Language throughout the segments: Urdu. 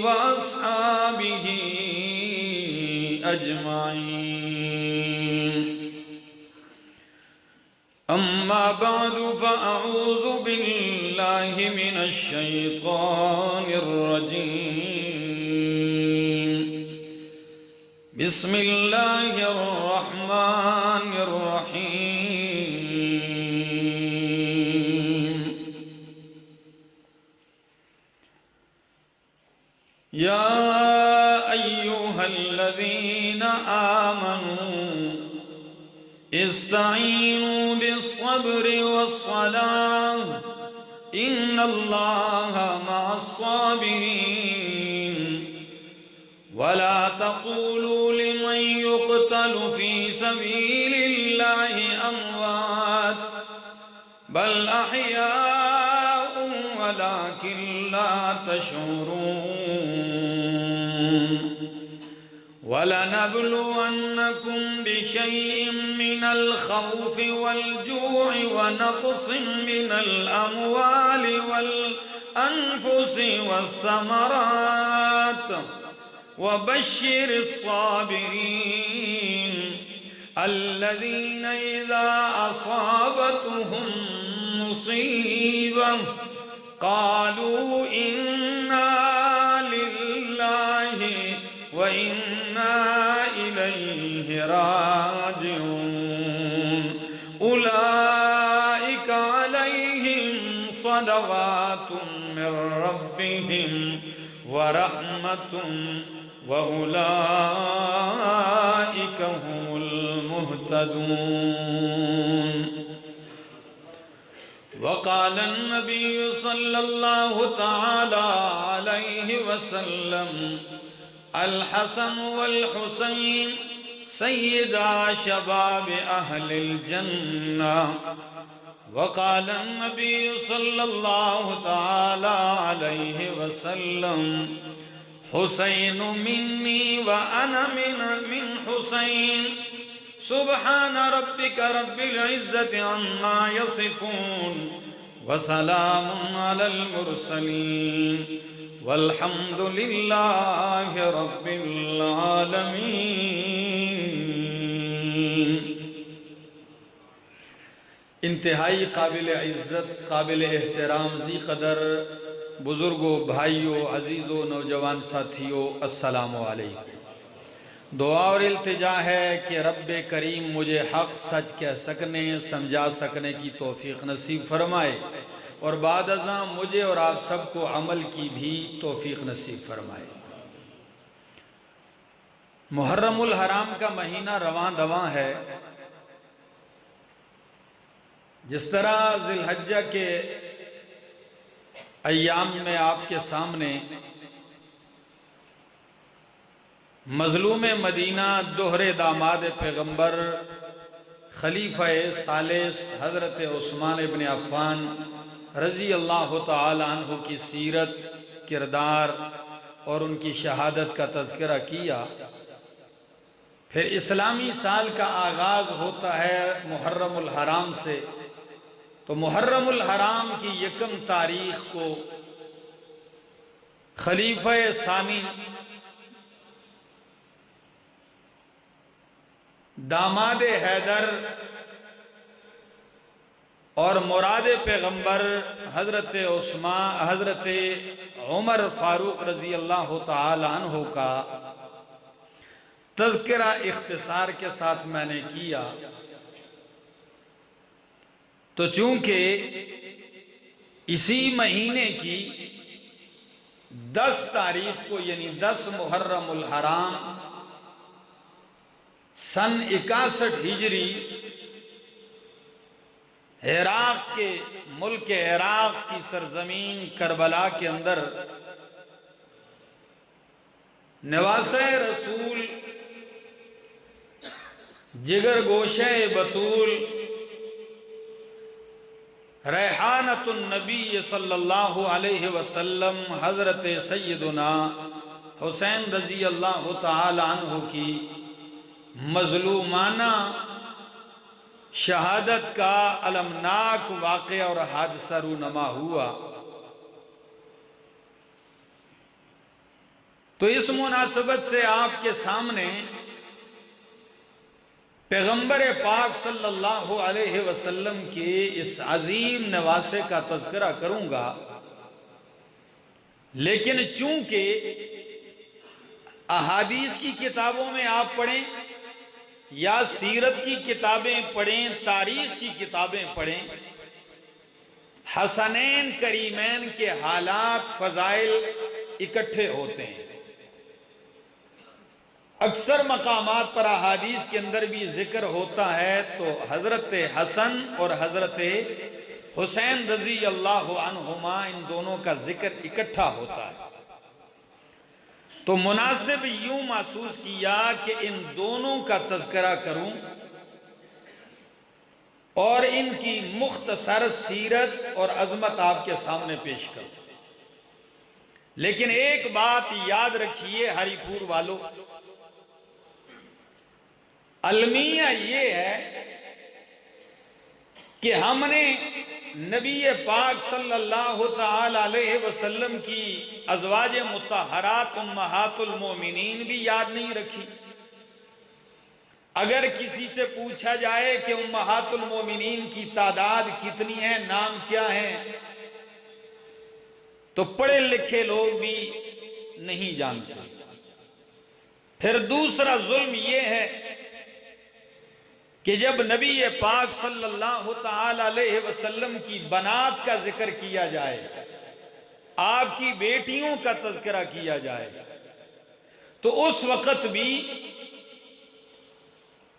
وأصحابه أجمعين. أما بعد فأعوذ بالله من الشيطان الرجيم. بسم الله الرحمن الرحيم. يا أيها الذين آمنوا استعينوا بالصبر والصلاة إن الله مع الصابرين. ولا تقولوا لمن يقتل في سبيل الله أموات بل أحياء ولكن لا تشعرون. ولنبلونكم بشيء من الخوف والجوع ونقص من الأموال والأنفس والثمرات وبشر الصابرين الذين إذا أصابتهم مصيبة قالوا إنا لله وإنا إليه راجعون. أولئك عليهم صلوات من ربهم ورحمة وأولئك هم المهتدون. وقال النبي صلى الله تعالى عليه وسلم الحسن والحسين سيدا شباب أهل الجنة. وقال النبي صلى الله تعالى عليه وسلم حسين مني وأنا من حسين. سبحان ربك رب العزة عما يصفون وسلام على المرسلين والحمد لله رب العالمين. انتہائی قابل عزت، قابل احترام، ذی قدر بزرگوں، بھائیوں، عزیزوں، نوجوان ساتھیوں، السلام علیکم. دعا اور التجا ہے کہ رب کریم مجھے حق سچ کہہ سکنے، سمجھا سکنے کی توفیق نصیب فرمائے، اور بعد ازاں مجھے اور آپ سب کو عمل کی بھی توفیق نصیب فرمائے. محرم الحرام کا مہینہ رواں دواں ہے. جس طرح ذی الحجہ کے ایام میں آپ کے سامنے مظلوم مدینہ دہر داماد پیغمبر خلیفہ ثالث حضرت عثمان ابن عفان رضی اللہ تعالی عنہ کی سیرت، کردار اور ان کی شہادت کا تذکرہ کیا. پھر اسلامی سال کا آغاز ہوتا ہے محرم الحرام سے. تو محرم الحرام کی یکم تاریخ کو خلیفہ ثانی داماد حیدر اور مراد پیغمبر حضرت عمر فاروق رضی اللہ تعالی عنہ کا تذکرہ اختصار کے ساتھ میں نے کیا. تو چونکہ اسی مہینے کی 10 تاریخ کو یعنی 10 محرم الحرام سن 61 ہجری عراق کے ملک عراق کی سرزمین کربلا کے اندر نواسہ رسول جگر گوشہ بطول ریحانت النبی صلی اللہ علیہ وسلم حضرت سیدنا حسین رضی اللہ تعالی عنہ کی مظلومانہ شہادت کا المناک واقعہ اور حادثہ رونما ہوا. تو اس مناسبت سے آپ کے سامنے پیغمبر پاک صلی اللہ علیہ وسلم کی اس عظیم نواسے کا تذکرہ کروں گا، لیکن چونکہ احادیث کی کتابوں میں آپ پڑھیں یا سیرت کی کتابیں پڑھیں، تاریخ کی کتابیں پڑھیں، حسنین کریمین کے حالات، فضائل اکٹھے ہوتے ہیں۔ اکثر مقامات پر احادیث کے اندر بھی ذکر ہوتا ہے تو حضرت حسن اور حضرت حسین رضی اللہ عنہما، ان دونوں کا ذکر اکٹھا ہوتا ہے۔ تو مناسب یوں محسوس کیا کہ ان دونوں کا تذکرہ کروں اور ان کی مختصر سیرت اور عظمت آپ کے سامنے پیش کروں۔ لیکن ایک بات یاد رکھیے ہری پور والوں، المیہ یہ ہے کہ ہم نے نبی پاک صلی اللہ تعالی علیہ وسلم کی ازواج مطہرات امہات المومنین بھی یاد نہیں رکھی۔ اگر کسی سے پوچھا جائے کہ امہات المومنین کی تعداد کتنی ہے، نام کیا ہے، تو پڑھے لکھے لوگ بھی نہیں جانتے۔ پھر دوسرا ظلم یہ ہے کہ جب نبی پاک صلی اللہ تعالی علیہ وسلم کی بنات کا ذکر کیا جائے، آپ کی بیٹیوں کا تذکرہ کیا جائے، تو اس وقت بھی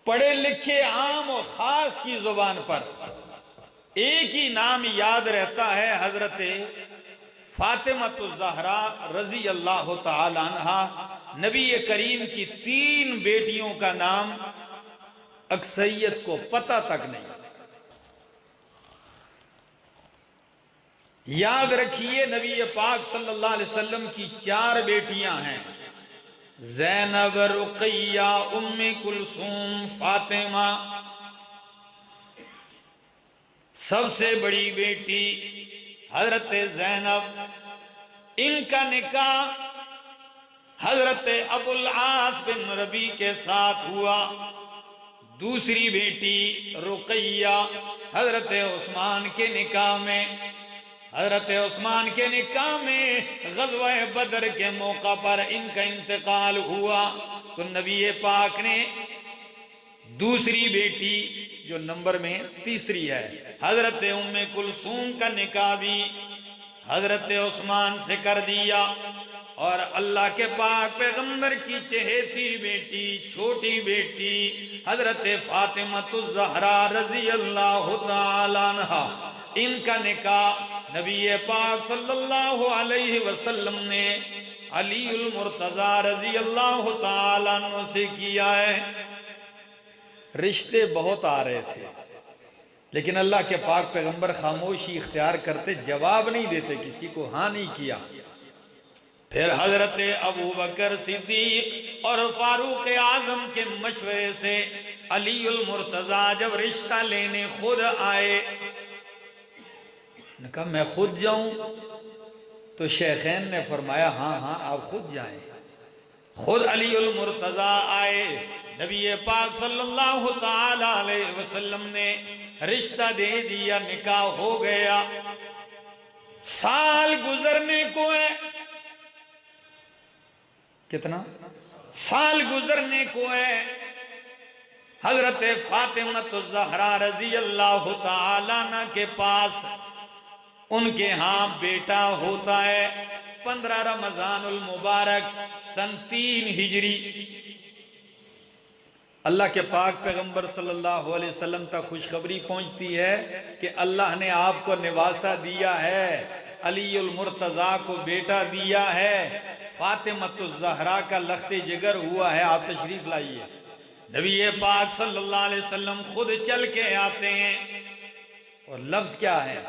پڑھے لکھے عام و خاص کی زبان پر ایک ہی نام یاد رہتا ہے، حضرت فاطمہ الزہرا رضی اللہ تعالی عنہا۔ نبی کریم کی 3 بیٹیوں کا نام اکثریت کو پتہ تک نہیں۔ یاد رکھیے نبی پاک صلی اللہ علیہ وسلم کی 4 بیٹیاں ہیں، زینب، رقیہ، ام کلثوم، فاطمہ۔ سب سے بڑی بیٹی حضرت زینب، ان کا نکاح حضرت ابو العاص بن ربی کے ساتھ ہوا۔ دوسری بیٹی رقیہ حضرت عثمان کے نکاح میں، حضرت عثمان کے نکاح میں غزوہ بدر کے موقع پر ان کا انتقال ہوا، تو نبی پاک نے دوسری بیٹی جو نمبر میں تیسری ہے حضرت ام کلثوم کا نکاح بھی حضرت عثمان سے کر دیا، اور اللہ کے پاک پیغمبر کی چہیتی بیٹی، چھوٹی بیٹی حضرت فاطمہ الزہرا رضی اللہ تعالی عنہا، ان کا نکاح نبی پاک صلی اللہ علیہ وسلم نے علی المرتضی رضی اللہ تعالی عنہ سے کیا ہے۔ رشتے بہت آ رہے تھے، لیکن اللہ کے پاک پیغمبر خاموشی اختیار کرتے، جواب نہیں دیتے، کسی کو ہاں نہیں کیا۔ پھر حضرت ابو بکر صدیق اور فاروق اعظم کے مشورے سے علی المرتضی جب رشتہ لینے خود آئے، نے کہا میں خود جاؤں؟ تو شیخین نے فرمایا ہاں ہاں آپ خود جائیں۔ خود علی المرتضی آئے، نبی پاک صلی اللہ تعالی علیہ وسلم نے رشتہ دے دیا، نکاح ہو گیا۔ سال گزرنے کو ہے، کتنا؟ سال گزرنے کو ہے، حضرت فاطمہ الزہرا رضی اللہ تعالی عنہ کے پاس ان کے ہاں بیٹا ہوتا ہے 15 رمضان المبارک سن 3 ہجری۔ اللہ کے پاک پیغمبر صلی اللہ علیہ وسلم تک خوشخبری پہنچتی ہے کہ اللہ نے آپ کو نواسہ دیا ہے، علی المرتضی کو بیٹا دیا ہے، فاطمہ الزہرا کا لخت جگر ہوا ہے، آپ تشریف لائیے۔ نبی پاک صلی اللہ علیہ وسلم خود چل کے آتے ہیں، اور لفظ کیا ہے؟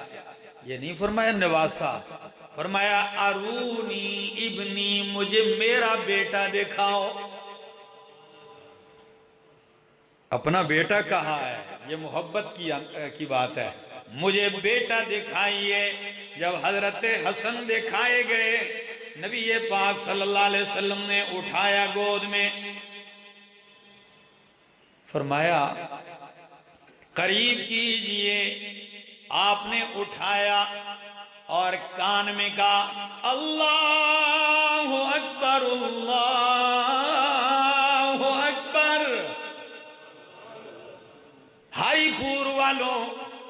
یہ نہیں فرمایا نواسہ، فرمایا ارونی ابنی، مجھے میرا بیٹا دکھاؤ۔ اپنا بیٹا کہا ہے، یہ محبت کی بات ہے، مجھے بیٹا دکھائیے۔ جب حضرت حسن دکھائے گئے، نبی پاک صلی اللہ علیہ وسلم نے اٹھایا گود میں، فرمایا قریب کیجئے، آپ نے اٹھایا اور کان میں کہا اللہ اکبر اللہ اکبر۔ ہائی پور والوں،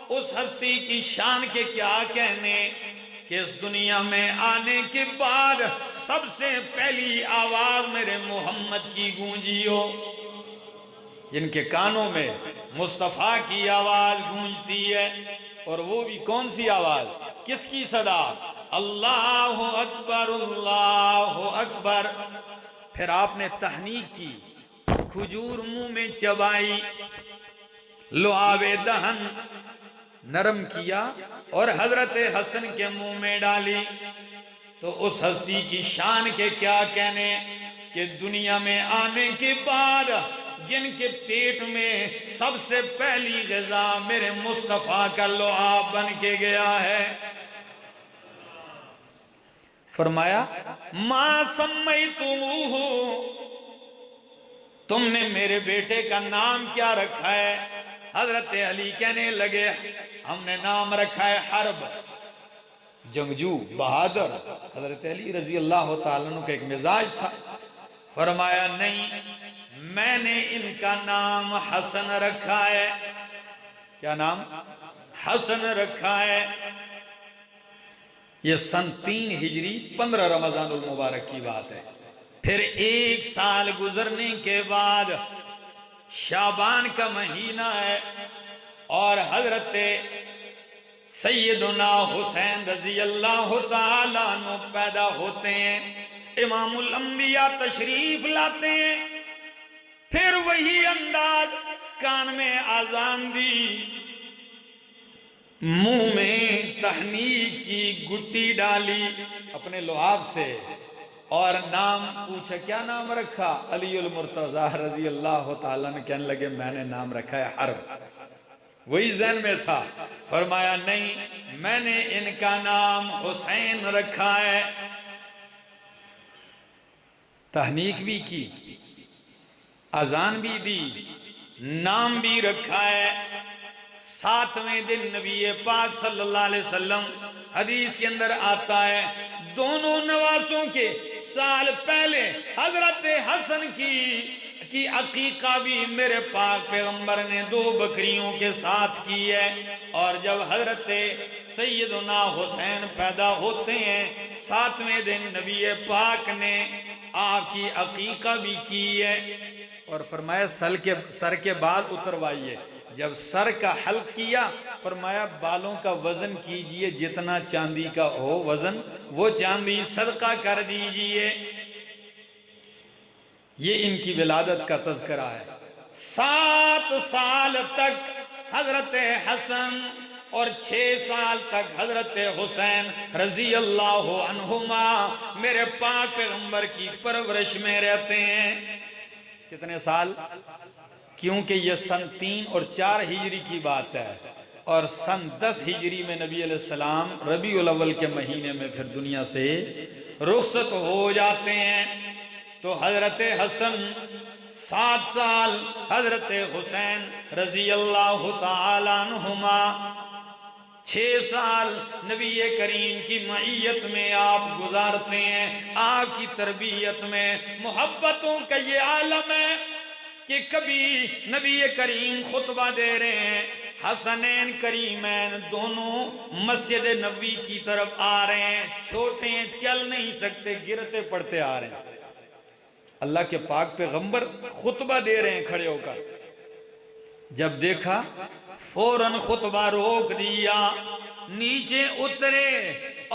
اس ہستی کی شان کے کیا کہنے کہ اس دنیا میں آنے کے بعد سب سے پہلی آواز میرے محمد کی گونجی ہو، جن کے کانوں میں مصطفیٰ کی آواز گونجتی ہے، اور وہ بھی کون سی آواز، کس کی صدا؟ اللہ اکبر اللہ اکبر۔ پھر آپ نے تحنیک کی، کھجور منہ میں چبائی، لعاب دہن نرم کیا اور حضرت حسن کے منہ میں ڈالی۔ تو اس ہستی کی شان کے کیا کہنے کہ دنیا میں آنے کے بعد جن کے پیٹ میں سب سے پہلی غذا میرے مصطفیٰ کا لعاب بن کے گیا ہے۔ فرمایا ما سمیتموہ، تم نے میرے بیٹے کا نام کیا رکھا ہے؟ حضرت علی کہنے لگے ہم نے نام رکھا ہے حرب، جنگجو، بہادر۔ حضرت علی رضی اللہ تعالیٰ عنہ کا ایک مزاج تھا۔ فرمایا نہیں، میں نے ان کا نام حسن رکھا ہے۔ کیا نام؟ حسن رکھا ہے۔ یہ سن 3 ہجری 15 رمضان المبارک کی بات ہے۔ پھر 1 سال گزرنے کے بعد شعبان کا مہینہ ہے اور حضرت سیدنا حسین رضی اللہ تعالیٰ عنہ پیدا ہوتے ہیں، امام الانبیاء تشریف لاتے ہیں۔ پھر وہی انداز، کان میں آذان دی، منہ میں تحنیک کی گٹی ڈالی اپنے لعاب سے، اور نام پوچھا کیا نام رکھا؟ علی المرتضیٰ رضی اللہ تعالیٰ نے کہنے لگے میں نے نام رکھا ہے حرب۔ وہی ذہن میں تھا۔ فرمایا نہیں، میں نے ان کا نام حسین رکھا ہے۔ تحنیک بھی کی، اذان بھی دی، نام بھی رکھا ہے۔ 7ویں دن نبی پاک صلی اللہ علیہ وسلم، حدیث کے اندر آتا ہے دونوں نواسوں کے سال پہلے حضرت حسن کی عقیقہ بھی میرے پاک پیغمبر نے 2 بکریوں کے ساتھ کی ہے، اور جب حضرت سیدنا حسین پیدا ہوتے ہیں 7ویں دن نبی پاک نے آپ کی عقیقہ بھی کی ہے، اور فرمایا سر کے بال اتروائیے۔ جب سر کا حلق کیا فرمایا بالوں کا وزن کیجئے، جتنا چاندی کا ہو وزن وہ چاندی صدقہ کر دیجئے۔ یہ ان کی ولادت کا تذکرہ ہے۔ 7 سال تک حضرت حسن اور 6 سال تک حضرت حسین رضی اللہ عنہما میرے پاک پیغمبر کی پرورش میں رہتے ہیں۔ کتنے سال؟ کیونکہ یہ سن 3 اور 4 ہجری کی بات ہے، اور سن 10 ہجری میں نبی علیہ السلام ربیع الاول کے مہینے میں پھر دنیا سے رخصت ہو جاتے ہیں۔ تو حضرت حسن 7 سال، حضرت حسین رضی اللہ تعالیٰ عنہما 6 سال نبی کریم کی معیت میں آپ گزارتے ہیں، آپ کی تربیت میں۔ محبتوں کا یہ عالم ہے کہ کبھی نبی کریم خطبہ دے رہے ہیں، حسنین کریمین دونوں مسجد نبوی کی طرف آ رہے ہیں، چھوٹے ہیں، چل نہیں سکتے، گرتے پڑتے آ رہے ہیں۔ اللہ کے پاک پیغمبر خطبہ دے رہے ہیں کھڑے ہو کر، جب دیکھا فوراً خطبہ روک دیا، نیچے اترے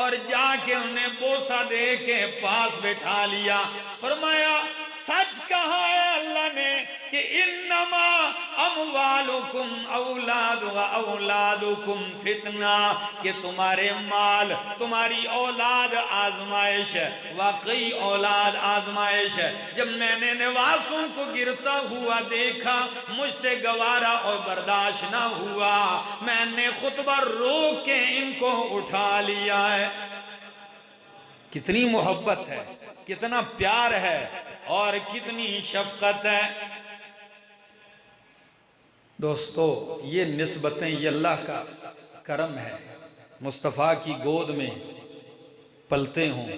اور جا کے انہیں بوسہ دے کے پاس بٹھا لیا۔ فرمایا سچ کہا ہے اللہ نے کہ انما اموالکم اولادکم فتنہ، کہ تمہارے مال تمہاری اولاد آزمائش ہے، واقعی اولاد آزمائش ہے۔ جب میں نے نواسوں کو گرتا ہوا دیکھا مجھ سے گوارا اور برداشت نہ ہوا، میں نے خطبہ روک کے ان کو اٹھا لیا ہے۔ کتنی محبت ہے، کتنا پیار ہے اور کتنی شفقت ہے۔ دوستو یہ نسبتیں، یہ اللہ کا کرم ہے، مصطفیٰ کی گود میں پلتے ہوں،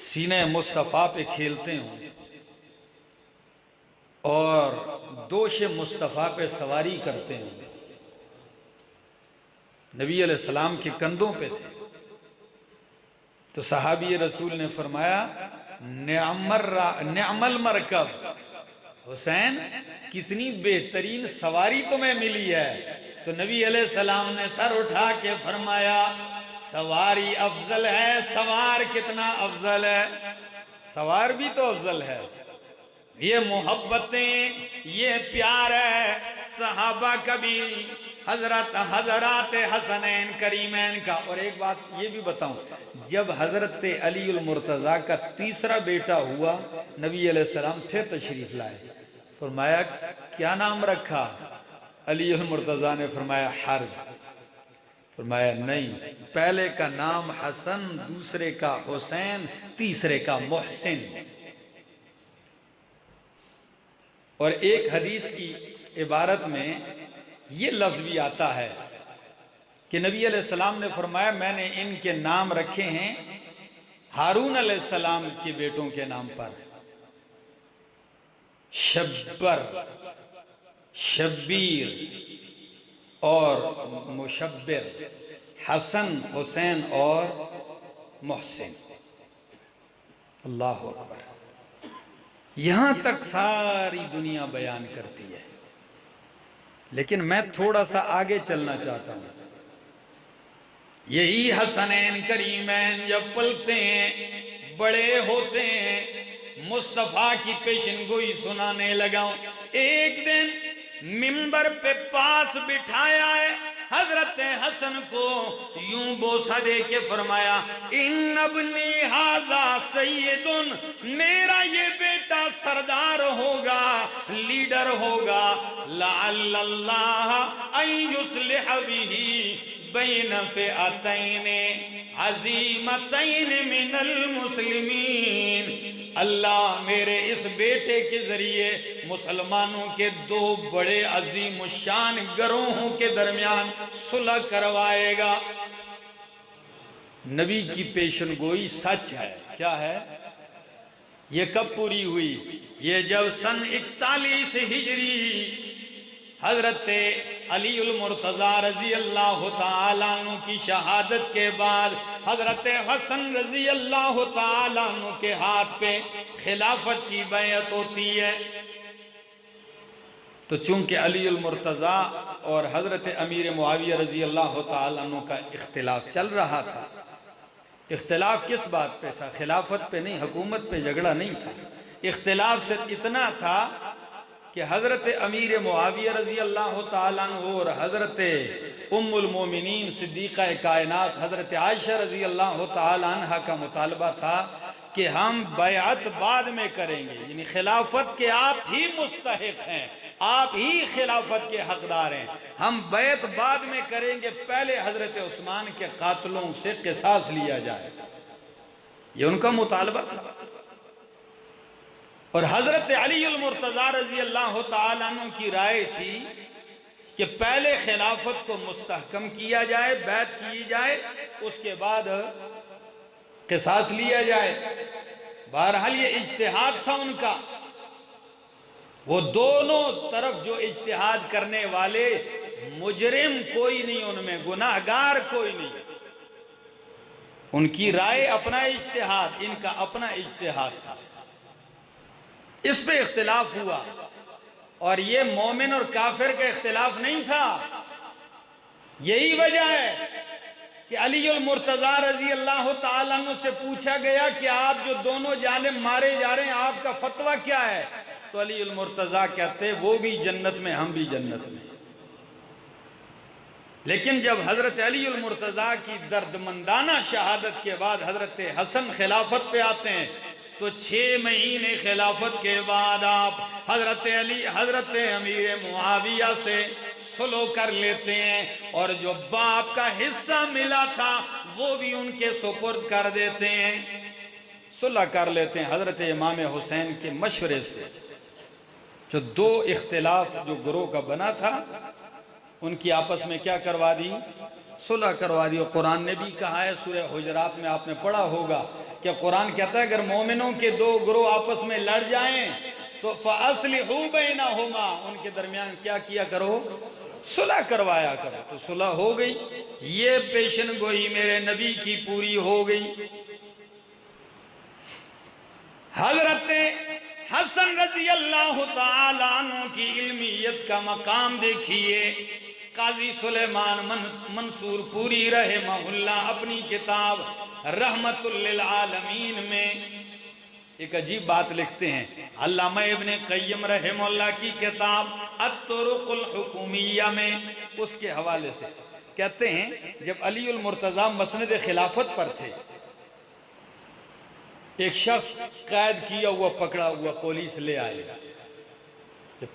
سینے مصطفیٰ پہ کھیلتے ہوں اور دوش مصطفیٰ پہ سواری کرتے ہوں۔ نبی علیہ السلام کے کندھوں پہ تھے تو صحابی رسول نے فرمایا نعم المرکب، حسین کتنی بہترین سواری تمہیں ملی ہے۔ تو نبی علیہ السلام نے سر اٹھا کے فرمایا سواری افضل ہے، سوار کتنا افضل ہے، سوار بھی تو افضل ہے۔ یہ محبتیں، یہ پیار ہے صحابہ کا بھی، حضرات حسنین کریمین کا۔ اور ایک بات یہ بھی بتاؤں، جب حضرت علی المرتضیٰ کا تیسرا بیٹا ہوا، نبی علیہ السلام پھر تشریف لائے، فرمایا کیا نام رکھا؟ علی المرتضیٰ نے فرمایا حرب۔ فرمایا نہیں، پہلے کا نام حسن، دوسرے کا حسین، تیسرے کا محسن۔ اور ایک حدیث کی عبارت میں یہ لفظ بھی آتا ہے کہ نبی علیہ السلام نے فرمایا میں نے ان کے نام رکھے ہیں ہارون علیہ السلام کے بیٹوں کے نام پر، شبر، شبیر اور مشبر، حسن، حسین اور محسن۔ اللہ اکبر۔ یہاں تک ساری دنیا بیان کرتی ہے، لیکن میں تھوڑا سا آگے چلنا چاہتا ہوں۔ یہی حسنین کریمین جب پلتے ہیں، بڑے ہوتے ہیں، مصطفیٰ کی پیشن گوئی سنانے لگا۔ ایک دن منبر پہ پاس بٹھایا ہے حضرت حسن کو، یوں بوسہ دے کے فرمایا ان ابنی ھذا سید، میرا یہ بیٹا سردار ہوگا، لیڈر ہوگا، لعل اللہ ان یصلح بہ بین فئتین عظیمتین من المسلمین۔ اللہ میرے اس بیٹے کے ذریعے مسلمانوں کے دو بڑے عظیم الشان گروہوں کے درمیان صلح کروائے گا۔ نبی کی پیشن گوئی سچ ہے۔ کیا ہے؟ یہ کب پوری ہوئی؟ یہ جب سن 41 ہجری حضرت علی المرتضیٰ رضی اللہ تعالیٰ عنہ کی شہادت کے بعد حضرت حسن رضی اللہ تعالیٰ عنہ کے ہاتھ پہ خلافت کی بیعت ہوتی ہے۔ تو چونکہ علی المرتضیٰ اور حضرت امیر معاویہ رضی اللہ تعالیٰ عنہ کا اختلاف چل رہا تھا، اختلاف کس بات پہ تھا؟ خلافت پہ نہیں، حکومت پہ جھگڑا نہیں تھا۔ اختلاف صرف اتنا تھا کہ حضرت امیر معاویہ رضی اللہ تعالیٰ عنہ اور حضرت ام المومنین صدیقہ کائنات حضرت عائشہ رضی اللہ تعالیٰ عنہ کا مطالبہ تھا کہ ہم بیعت بعد میں کریں گے، یعنی خلافت کے آپ ہی مستحق ہیں، آپ ہی خلافت کے حقدار ہیں، ہم بیعت بعد میں کریں گے، پہلے حضرت عثمان کے قاتلوں سے قصاص لیا جائے۔ یہ ان کا مطالبہ تھا۔ اور حضرت علی المرتضیٰ رضی اللہ تعالیٰ عنہ کی رائے تھی کہ پہلے خلافت کو مستحکم کیا جائے، بیعت کی جائے، اس کے بعد قصاص لیا جائے۔ بہرحال یہ اجتہاد تھا ان کا۔ وہ دونوں طرف جو اجتہاد کرنے والے، مجرم کوئی نہیں ان میں، گناہگار کوئی نہیں۔ ان کی رائے اپنا اجتہاد، ان کا اپنا اجتہاد تھا۔ اس پہ اختلاف ہوا، اور یہ مومن اور کافر کا اختلاف نہیں تھا۔ یہی وجہ ہے کہ علی المرتضیٰ رضی اللہ تعالیٰ عنہ سے پوچھا گیا کہ آپ جو دونوں جانب مارے جا رہے ہیں، آپ کا فتویٰ کیا ہے؟ تو علی المرتضیٰ کہتے وہ بھی جنت میں، ہم بھی جنت میں۔ لیکن جب حضرت علی المرتضیٰ کی دردمندانہ شہادت کے بعد حضرت حسن خلافت پہ آتے ہیں، تو 6 مہینے خلافت کے بعد آپ حضرت امیر معاویہ سے صلح کر لیتے ہیں، اور جو باپ کا حصہ ملا تھا وہ بھی ان کے سپرد کر دیتے ہیں، صلح کر لیتے ہیں حضرت امام حسین کے مشورے سے۔ جو دو اختلاف جو گروہ کا بنا تھا ان کی آپس میں کیا کروا دی؟ صلح کروا دی۔ اور قرآن نے بھی کہا ہے، سورہ حجرات میں آپ نے پڑھا ہوگا کہ قرآن کہتا ہے اگر مومنوں کے دو گروہ آپس میں لڑ جائیں تو فَأَصْلِحُوا بَيْنَهُمَا، ان کے درمیان کیا کیا کرو؟ صلح کروایا کرو۔ تو صلح ہو گئی، یہ پیشن گوئی میرے نبی کی پوری ہو گئی۔ حضرت حسن رضی اللہ تعالیٰ عنہ کی علمیت کا مقام دیکھیے۔ قاضی سلیمان منصور پوری رحمہ اللہ اپنی کتاب رحمت للعالمین میں ایک عجیب بات لکھتے ہیں۔ علامہ ابن قیم رحمہ اللہ کی کتاب الطرق الحکومیہ میں اس کے حوالے سے کہتے ہیں جب علی المرتضیٰ مسند خلافت پر تھے، ایک شخص قید کیا ہوا پکڑا ہوا پولیس لے آئے،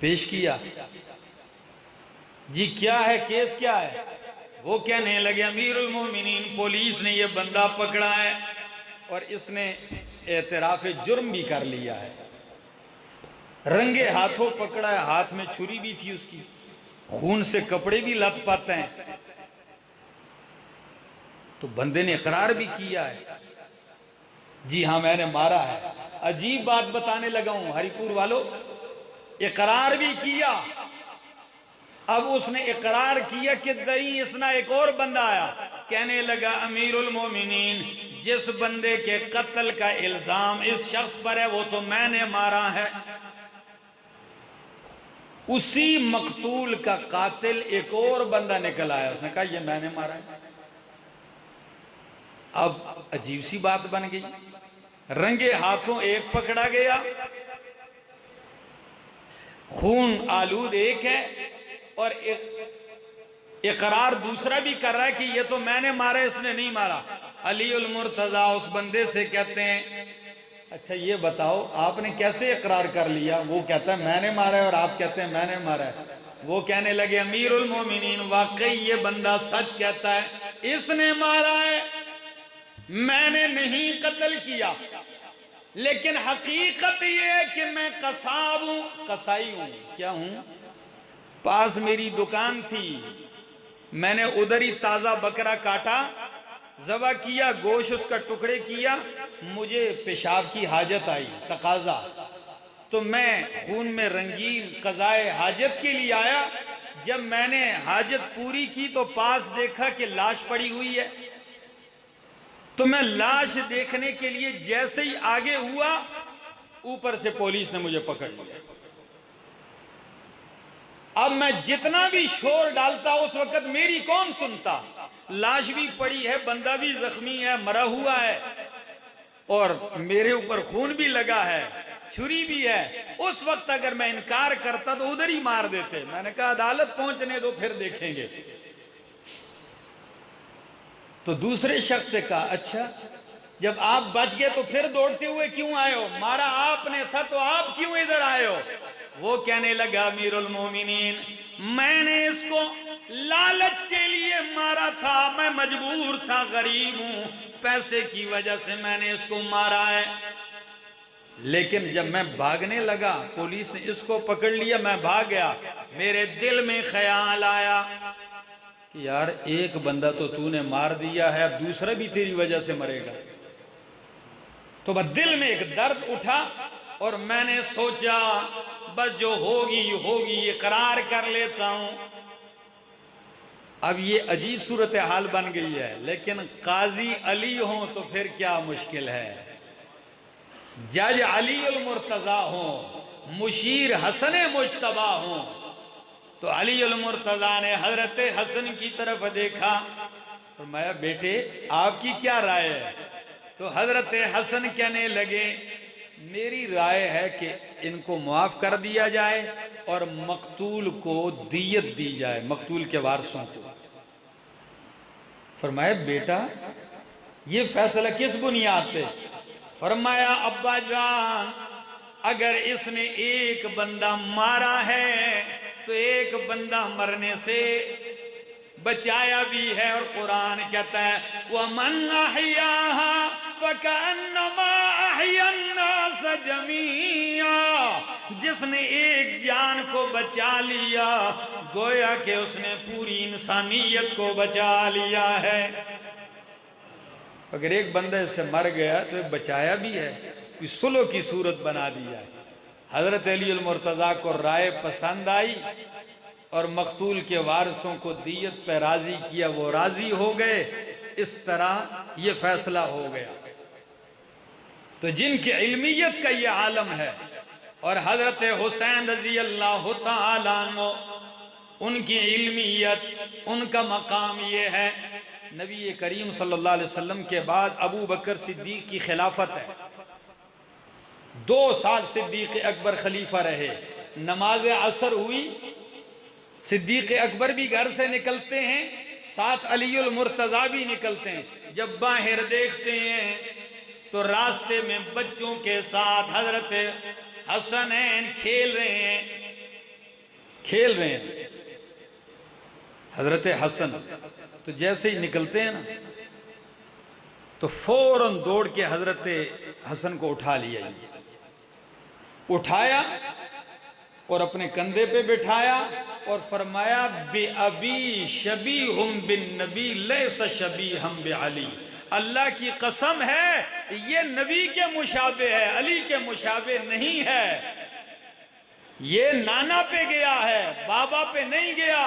پیش کیا، جی کیا ہے کیس کیا ہے؟ وہ کہنے لگے امیر المومنین پولیس نے یہ بندہ پکڑا ہے اور اس نے اعتراف جرم بھی کر لیا ہے، رنگے ہاتھوں پکڑا ہے، ہاتھ میں چھری بھی تھی اس کی، خون سے کپڑے بھی لت پت ہیں، تو بندے نے اقرار بھی کیا ہے، جی ہاں میں نے مارا ہے۔ عجیب بات بتانے لگا ہوں ہری پور والوں، اقرار بھی کیا۔ اب اس نے اقرار کیا کہ دئی اسنا ایک اور بندہ آیا، کہنے لگا امیر المومنین جس بندے کے قتل کا الزام اس شخص پر ہے وہ تو میں نے مارا ہے۔ اسی مقتول کا قاتل ایک اور بندہ نکل آیا، اس نے کہا یہ میں نے مارا ہے۔ اب عجیب سی بات بن گئی، رنگے ہاتھوں ایک پکڑا گیا، خون آلود ایک ہے اور اقرار دوسرا بھی کر رہا ہے کہ یہ تو میں نے مارا اس نے نہیں مارا۔ علی المرتضیٰ اس بندے سے کہتے ہیں اچھا یہ بتاؤ آپ نے کیسے اقرار کر لیا؟ وہ کہتا ہے میں نے مارا ہے اور آپ کہتے ہیں میں نے مارا ہے۔ وہ کہنے لگے امیر المومنین واقعی یہ بندہ سچ کہتا ہے، اس نے مارا ہے، میں نے نہیں قتل کیا، لیکن حقیقت یہ ہے کہ میں قصاب ہوں، قصائی ہوں۔ کیا ہوں؟ پاس میری دکان تھی، میں نے ادھر ہی تازہ بکرا کاٹا، ذبح کیا، گوشت اس کا ٹکڑے کیا، مجھے پیشاب کی حاجت آئی، تقاضا، تو میں خون میں رنگین قضائے حاجت کے لیے آیا۔ جب میں نے حاجت پوری کی تو پاس دیکھا کہ لاش پڑی ہوئی ہے، تو میں لاش دیکھنے کے لیے جیسے ہی آگے ہوا اوپر سے پولیس نے مجھے پکڑ لیا۔ اب میں جتنا بھی شور ڈالتا اس وقت میری کون سنتا؟ لاش بھی پڑی ہے، بندہ بھی زخمی ہے، مرا ہوا ہے، اور میرے اوپر خون بھی لگا ہے، چھری بھی ہے۔ اس وقت اگر میں انکار کرتا تو ادھر ہی مار دیتے۔ میں نے کہا عدالت پہنچنے دو پھر دیکھیں گے۔ تو دوسرے شخص سے کہا اچھا جب آپ بچ گئے تو پھر دوڑتے ہوئے کیوں آئے ہو؟ مارا آپ نے تھا تو آپ کیوں ادھر آئے ہو؟ وہ کہنے لگا امیر المومنین میں نے اس کو لالچ کے لیے مارا تھا، میں مجبور تھا، غریب ہوں، پیسے کی وجہ سے میں نے اس کو مارا ہے، لیکن جب میں بھاگنے لگا پولیس نے اس کو پکڑ لیا، میں بھاگ گیا، میرے دل میں خیال آیا کہ یار ایک بندہ تو نے مار دیا ہے، اب دوسرا بھی تیری وجہ سے مرے گا۔ تو بس دل میں ایک درد اٹھا اور میں نے سوچا بس جو ہوگی ہوگی، اقرار کر لیتا ہوں۔ اب یہ عجیب صورتحال بن گئی ہے، لیکن قاضی علی ہوں تو پھر کیا مشکل ہے، جج علی المرتضیٰ ہوں، مشیر حسن مجتبی ہوں۔ تو علی المرتضیٰ نے حضرت حسن کی طرف دیکھا، فرمایا بیٹے آپ کی کیا رائے ہے؟ تو حضرت حسن کہنے لگے میری رائے ہے کہ ان کو معاف کر دیا جائے اور مقتول کو دیت دی جائے، مقتول کے وارثوں کو۔ فرمایا بیٹا یہ فیصلہ کس بنیاد پہ؟ فرمایا ابا جان اگر اس نے ایک بندہ مارا ہے تو ایک بندہ مرنے سے بچایا بھی ہے، اور قرآن کہتا ہے وَمَنْ أَحْيَاهَا فَكَأَنَّمَا أَحْيَا النَّاسَ جَمِيعًا، جس نے ایک جان کو بچا لیا گویا کہ اس نے پوری انسانیت کو بچا لیا ہے۔ اگر ایک بندہ اس سے مر گیا تو ایک بچایا بھی ہے، کوئی صلح کی صورت بنا دیا ہے۔ حضرت علی المرتضیٰ کو رائے پسند آئی اور مقتول کے وارثوں کو دیت پہ راضی کیا، وہ راضی ہو گئے، اس طرح یہ فیصلہ ہو گیا۔ تو جن کی علمیت کا یہ عالم ہے، اور حضرت حسین رضی اللہ تعالیٰ عنہ ان کی علمیت، ان کا مقام یہ ہے، نبی کریم صلی اللہ علیہ وسلم کے بعد ابو بکر صدیق کی خلافت ہے، 2 سال صدیق اکبر خلیفہ رہے، نماز عصر ہوئی، صدیق اکبر بھی گھر سے نکلتے ہیں، ساتھ علی المرتضیٰ بھی نکلتے ہیں، جب باہر دیکھتے ہیں تو راستے میں بچوں کے ساتھ حضرت حسنین کھیل رہے ہیں، حضرت حسن تو جیسے ہی نکلتے ہیں نا تو فوراً دوڑ کے حضرت حسن کو اٹھایا اور اپنے کندھے پہ بٹھایا اور فرمایا بِأَبِي شَبِيهٌ بِالنَّبِي لَيْسَ شَبِيهًا بِعَلِي، اللہ کی قسم ہے یہ نبی کے مشابہ ہے، علی کے مشابہ نہیں ہے، یہ نانا پہ گیا ہے، بابا پہ نہیں گیا۔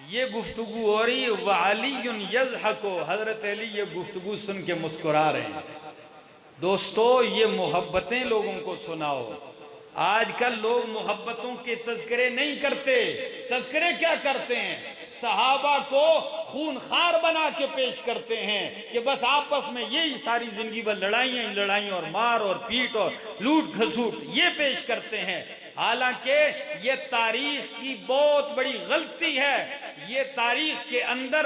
یہ گفتگو ہو رہی ہے وَعَلِيٌّ يَضْحَكُ، حضرت علی یہ گفتگو سن کے مسکرا رہے ہیں۔ دوستو یہ محبتیں لوگوں کو سناؤ۔ آج کل لوگ محبتوں کے تذکرے نہیں کرتے، تذکرے کیا کرتے ہیں؟ صحابہ کو خونخوار بنا کے پیش کرتے ہیں کہ بس آپس میں یہی ساری زندگی بھر لڑائیاں اور مار اور پیٹ اور لوٹ کھسوٹ یہ پیش کرتے ہیں، حالانکہ یہ تاریخ کی بہت بڑی غلطی ہے۔ یہ تاریخ کے اندر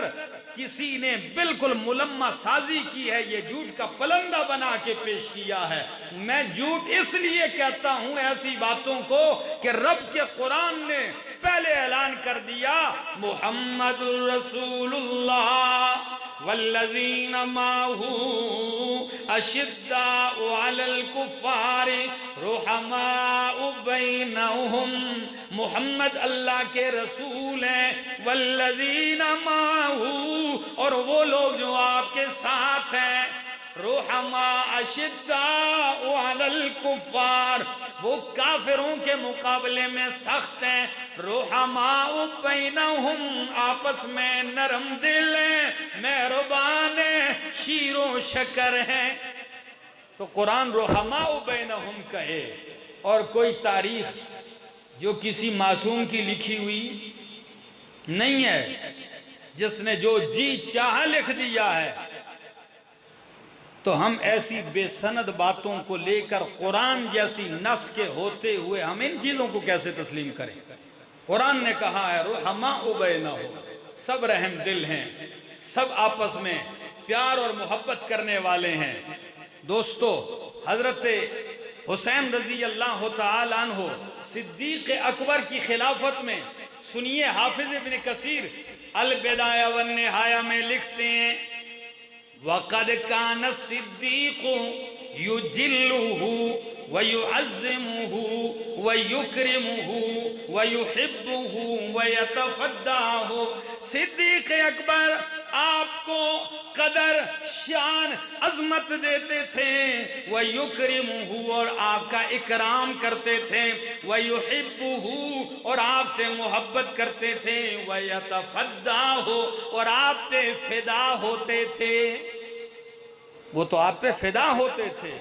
کسی نے بالکل ملمہ سازی کی ہے، یہ جھوٹ کا پلندہ بنا کے پیش کیا ہے۔ میں جھوٹ اس لیے کہتا ہوں ایسی باتوں کو کہ رب کے قرآن نے پہلے اعلان کر دیا محمد رسول اللہ والذین معہ اشداء علی الکفار رحماء بینہم، محمد اللہ کے رسول ہیں، والذین معہ اور وہ لوگ جو آپ کے ساتھ ہیں، رحماء اشداء علی الکفار وہ کافروں کے مقابلے میں سخت ہیں، رحماء بینہم آپس میں نرم دل ہیں، مہربان ہیں، شیر و شکر ہیں۔ تو قرآن رحماء بینہم کہے، اور کوئی تاریخ جو کسی معصوم کی لکھی ہوئی نہیں ہے، جس نے جو جی چاہا لکھ دیا ہے، تو ہم ایسی بے سند باتوں کو لے کر قرآن جیسی نص کے ہوتے ہوئے ہم ان چیزوں کو کیسے تسلیم کریں؟ قرآن نے کہا ہے رحماء بینہم، سب رحم دل ہیں، سب آپس میں پیار اور محبت کرنے والے ہیں۔ دوستو حضرت حسین رضی اللہ تعالیٰ عنہ صدیق اکبر کی خلافت میں سنیے، حافظ ابن کثیر البدایہ والنہایہ میں لکھتے ہیں وَقَدْ كَانَ الصِّدِّيقُ يُجِلُّهُ وَيُعَزِّمُهُ وَيُكْرِمُهُ وَيُحِبُّهُ وَيَتَفَدَّاهُ، صدیق اکبر آپ کو قدر شان عظمت دیتے تھے، وَيُكْرِمُهُ اور آپ کا اکرام کرتے تھے، وَيُحِبُّهُ اور آپ سے محبت کرتے تھے، وَيَتَفَدَّاهُ اور آپ پہ فدا ہوتے تھے۔ وہ تو آپ پہ فدا ہوتے تھے،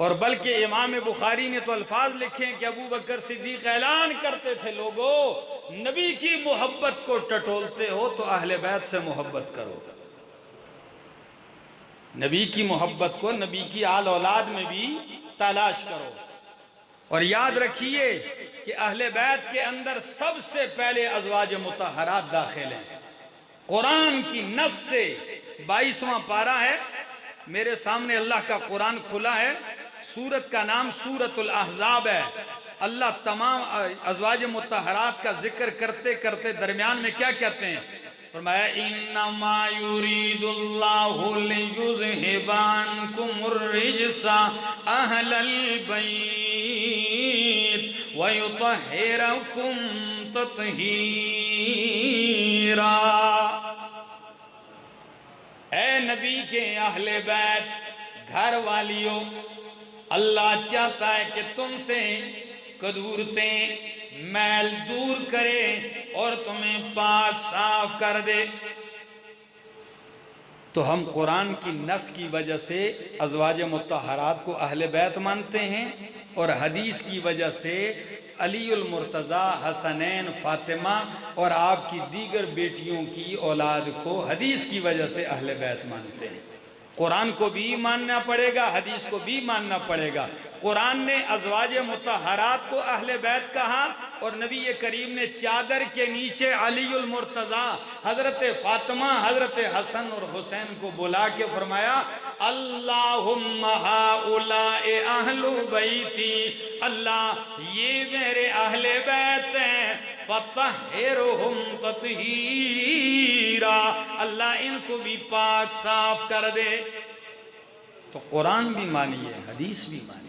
اور بلکہ امام بخاری نے تو الفاظ لکھے ہیں کہ ابو بکر صدیق اعلان کرتے تھے لوگو نبی کی محبت کو ٹٹولتے ہو تو اہل بیت سے محبت کرو، نبی کی محبت کو نبی کی آل اولاد میں بھی تلاش کرو، اور یاد رکھیے کہ اہل بیت کے اندر سب سے پہلے ازواج مطہرات داخل ہیں۔ قرآن کی نص سے 22واں پارہ ہے، میرے سامنے اللہ کا قرآن کھلا ہے، سورت کا نام سورت الاحزاب ہے، اللہ تمام ازواج مطہرات کا ذکر کرتے کرتے درمیان میں کیا کہتے ہیں؟ فرمایا انما یرید اللہ لیذھب عنکم الرجس اہل البیت ویطہرکم تطہیرا۔ اے نبی کے اہل بیت، گھر والیوں، اللہ چاہتا ہے کہ تم سے کدورتیں میل دور کرے اور تمہیں پاک صاف کر دے۔ تو ہم قرآن کی نص کی وجہ سے ازواج مطہرات کو اہل بیت مانتے ہیں، اور حدیث کی وجہ سے علی المرتضیٰ، حسنین، فاطمہ اور آپ کی دیگر بیٹیوں کی اولاد کو حدیث کی وجہ سے اہل بیت مانتے ہیں۔ قرآن کو بھی ماننا پڑے گا، حدیث کو بھی ماننا پڑے گا۔ قرآن نے ازواج مطہرات کو اہل بیت کہا، اور نبی کریم نے چادر کے نیچے علی المرتضیٰ، حضرت فاطمہ، حضرت حسن اور حسین کو بلا کے فرمایا اللہم ہؤلاء اہل بیتی، اللہ یہ میرے اہل بیت ہیں، فطہرہم تطہیرا، اللہ ان کو بھی پاک صاف کر دے۔ تو قرآن بھی مانیے، حدیث بھی مانیے۔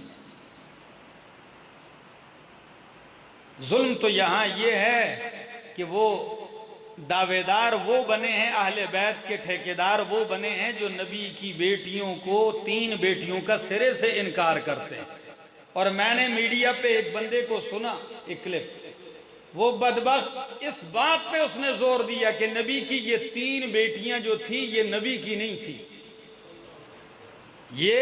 ظلم تو یہاں یہ ہے کہ وہ دعوے دار وہ بنے ہیں، اہل بیت کے ٹھیکیدار وہ بنے ہیں جو نبی کی بیٹیوں کو، 3 بیٹیوں کا سرے سے انکار کرتے ہیں۔ اور میں نے میڈیا پہ ایک بندے کو سنا، ایک کلپ، وہ بدبخت اس بات پہ اس نے زور دیا کہ نبی کی یہ 3 بیٹیاں جو تھیں یہ نبی کی نہیں تھی، یہ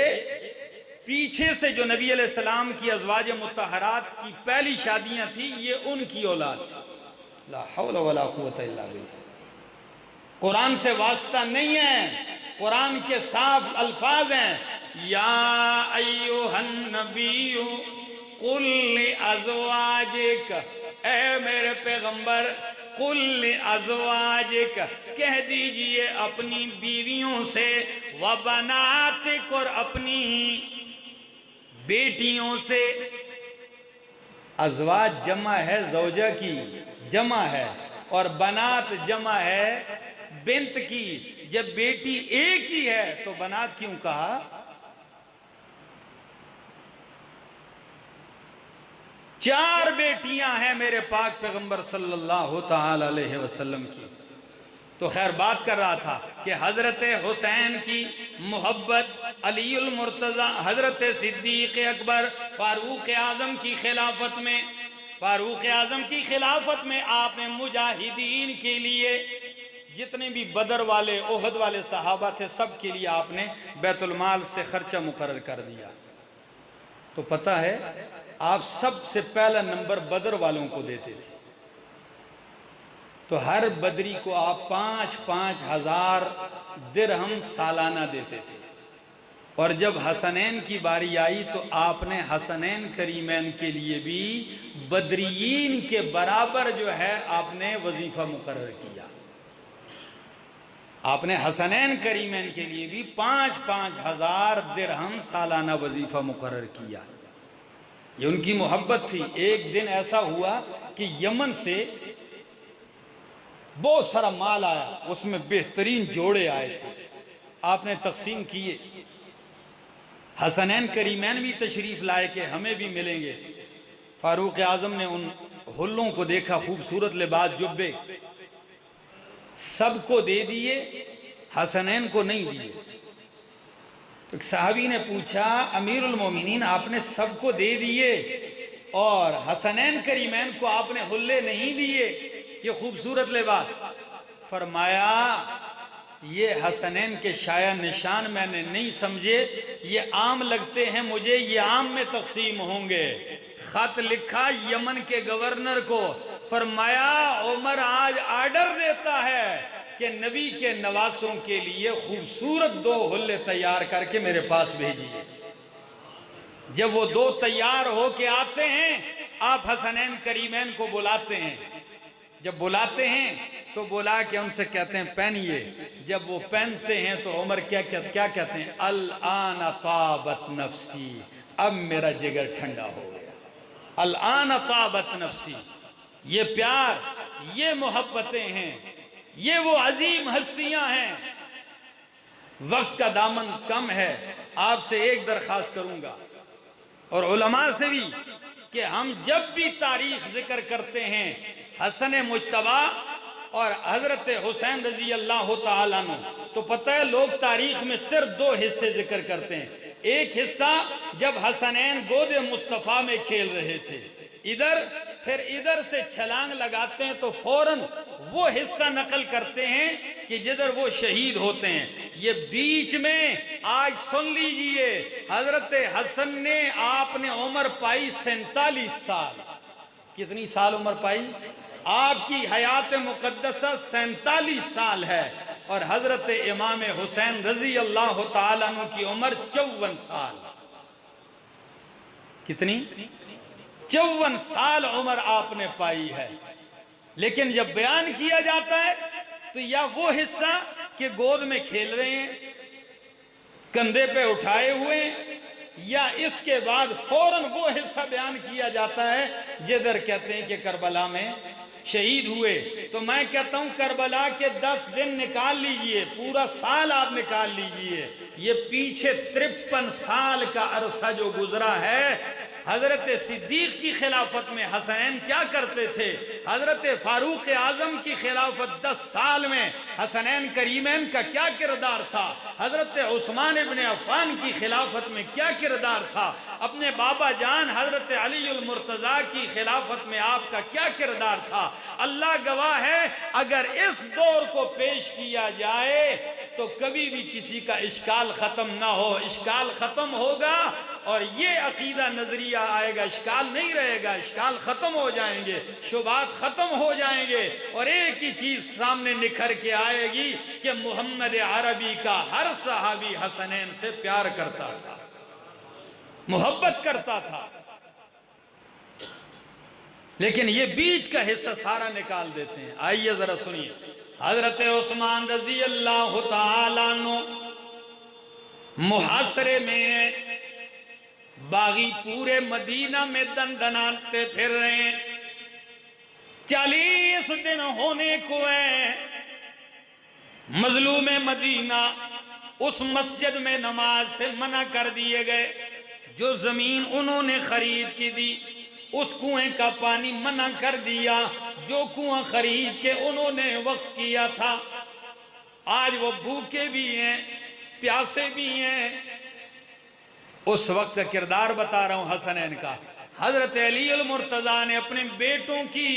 پیچھے سے جو نبی علیہ السلام کی ازواج مطہرات کی پہلی شادیاں تھیں یہ ان کی اولاد تھی۔ لا حول ولا قوت الا باللہ۔ قرآن سے واسطہ نہیں ہے، قرآن کے صاف الفاظ ہیں، یا ایھا النبی قل لازواجک، اے میرے پیغمبر، قل لازواجک، کہہ دیجئے اپنی بیویوں سے، وبناتک، اور اپنی بیٹیوں سے۔ ازواج جمع ہے زوجہ کی، جمع ہے، اور بنات جمع ہے بنت کی۔ جب بیٹی ایک ہی ہے تو بنات کیوں کہا؟ 4 بیٹیاں ہیں میرے پاک پیغمبر صلی اللہ تعالی علیہ وسلم کی۔ تو خیر بات کر رہا تھا کہ حضرت حسین کی محبت علی المرتضیٰ، حضرت صدیق اکبر، فاروق اعظم کی خلافت میں، آپ نے مجاہدین کے لیے، جتنے بھی بدر والے، احد والے صحابہ تھے، سب کے لیے آپ نے بیت المال سے خرچہ مقرر کر دیا۔ تو پتہ ہے آپ سب سے پہلا نمبر بدر والوں کو دیتے تھے، تو ہر بدری کو آپ 5,5 ہزار درہم سالانہ دیتے تھے۔ اور جب حسنین کی باری آئی تو آپ نے حسنین کریمین کے لیے بھی بدریین کے برابر جو ہے آپ نے وظیفہ مقرر کیا۔ آپ نے حسنین کریمین کے لیے بھی 5,5 ہزار درہم سالانہ وظیفہ مقرر کیا۔ یہ ان کی محبت تھی۔ ایک دن ایسا ہوا کہ یمن سے بہت سارا مال آیا، اس میں بہترین جوڑے آئے تھے، آپ نے تقسیم کیے۔ حسنین کریمین بھی تشریف لائے کہ ہمیں بھی ملیں گے۔ فاروق اعظم نے ان ہلوں کو دیکھا، خوبصورت لباس، جبے، سب کو دے دیے، حسنین کو نہیں دیے۔ تو ایک صحابی نے پوچھا امیر المومنین آپ نے سب کو دے دیے اور حسنین کریمین کو آپ نے ہلے نہیں دیے، یہ خوبصورت لباس؟ فرمایا یہ حسنین کے شایع نشان میں نے نہیں سمجھے، یہ عام لگتے ہیں مجھے، یہ عام میں تقسیم ہوں گے۔ خط لکھا یمن کے گورنر کو، فرمایا عمر آج آرڈر دیتا ہے کہ نبی کے نواسوں کے لیے خوبصورت 2 ہلے تیار کر کے میرے پاس بھیجیے۔ جب وہ 2 تیار ہو کے آتے ہیں، آپ حسنین کریمین کو بلاتے ہیں۔ جب بلاتے ہیں تو بلا کے ان سے کہتے ہیں پہنیے۔ جب وہ پہنتے ہیں تو عمر کیا کہتے ہیں؟ الآن طابت نفسی، اب میرا جگر ٹھنڈا ہو گیا۔ الآن طابت نفسی، یہ پیار، یہ محبتیں ہیں، یہ وہ عظیم ہستیاں ہیں۔ وقت کا دامن کم ہے، آپ سے ایک درخواست کروں گا اور علماء سے بھی کہ ہم جب بھی تاریخ ذکر کرتے ہیں حسن مجتبی اور حضرت حسین رضی اللہ تعالیٰ عنہ، تو پتہ ہے لوگ تاریخ میں صرف دو حصے ذکر کرتے ہیں۔ ایک حصہ جب حسنین گود مصطفیٰ میں کھیل رہے تھے ادھر، پھر ادھر سے چھلانگ لگاتے ہیں تو فوراً وہ حصہ نقل کرتے ہیں کہ جدھر وہ شہید ہوتے ہیں۔ یہ بیچ میں آج سن لیجئے، حضرت حسن نے آپ نے عمر پائی 47 سال۔ کتنی سال عمر پائی؟ آپ کی حیات مقدسہ 47 سال ہے، اور حضرت امام حسین رضی اللہ تعالیٰ عنہ کی عمر 54 سال۔ کتنی؟ 54 سال عمر آپ نے پائی ہے۔ لیکن جب بیان کیا جاتا ہے تو یا وہ حصہ کہ گود میں کھیل رہے ہیں، کندھے پہ اٹھائے ہوئے، یا اس کے بعد فوراً وہ حصہ بیان کیا جاتا ہے جدھر کہتے ہیں کہ کربلا میں شہید ہوئے۔ تو میں کہتا ہوں کربلا کے 10 دن نکال لیجئے، پورا سال آپ نکال لیجئے، یہ پیچھے 53 سال کا عرصہ جو گزرا ہے۔ حضرت صدیق کی خلافت میں حسنین کیا کرتے تھے؟ حضرت فاروق اعظم کی خلافت 10 سال میں حسنین کریمین کا کیا کردار تھا؟ حضرت عثمان ابن عفان کی خلافت میں کیا کردار تھا؟ اپنے بابا جان حضرت علی المرتضیٰ کی خلافت میں آپ کا کیا کردار تھا؟ اللہ گواہ ہے، اگر اس دور کو پیش کیا جائے تو کبھی بھی کسی کا اشکال ختم نہ ہو۔ اشکال ختم ہوگا اور یہ عقیدہ نظریہ آئے گا، اشکال نہیں رہے گا، اشکال ختم ہو جائیں گے، شبہات ختم ہو جائیں گے، اور ایک ہی چیز سامنے نکھر کے آئے گی کہ محمد عربی کا ہر صحابی حسنین سے پیار کرتا تھا، محبت کرتا تھا۔ لیکن یہ بیچ کا حصہ سارا نکال دیتے ہیں۔ آئیے ذرا سنیے، حضرت عثمان رضی اللہ تعالیٰ عنہ محاصرے میں، باغی پورے مدینہ میں دندناتے پھر رہے ہیں، 40 دن ہونے کو ہیں۔ مظلوم مدینہ اس مسجد میں نماز سے منع کر دیے گئے، جو زمین انہوں نے خرید کی دی، اس کنویں کا پانی منع کر دیا جو کنواں خرید کے انہوں نے وقف کیا تھا۔ آج وہ بھوکے بھی ہیں، پیاسے بھی ہیں۔ اس وقت کا کردار بتا رہا ہوں حسنین کا۔ حضرت علی المرتضیٰ نے اپنے بیٹوں کی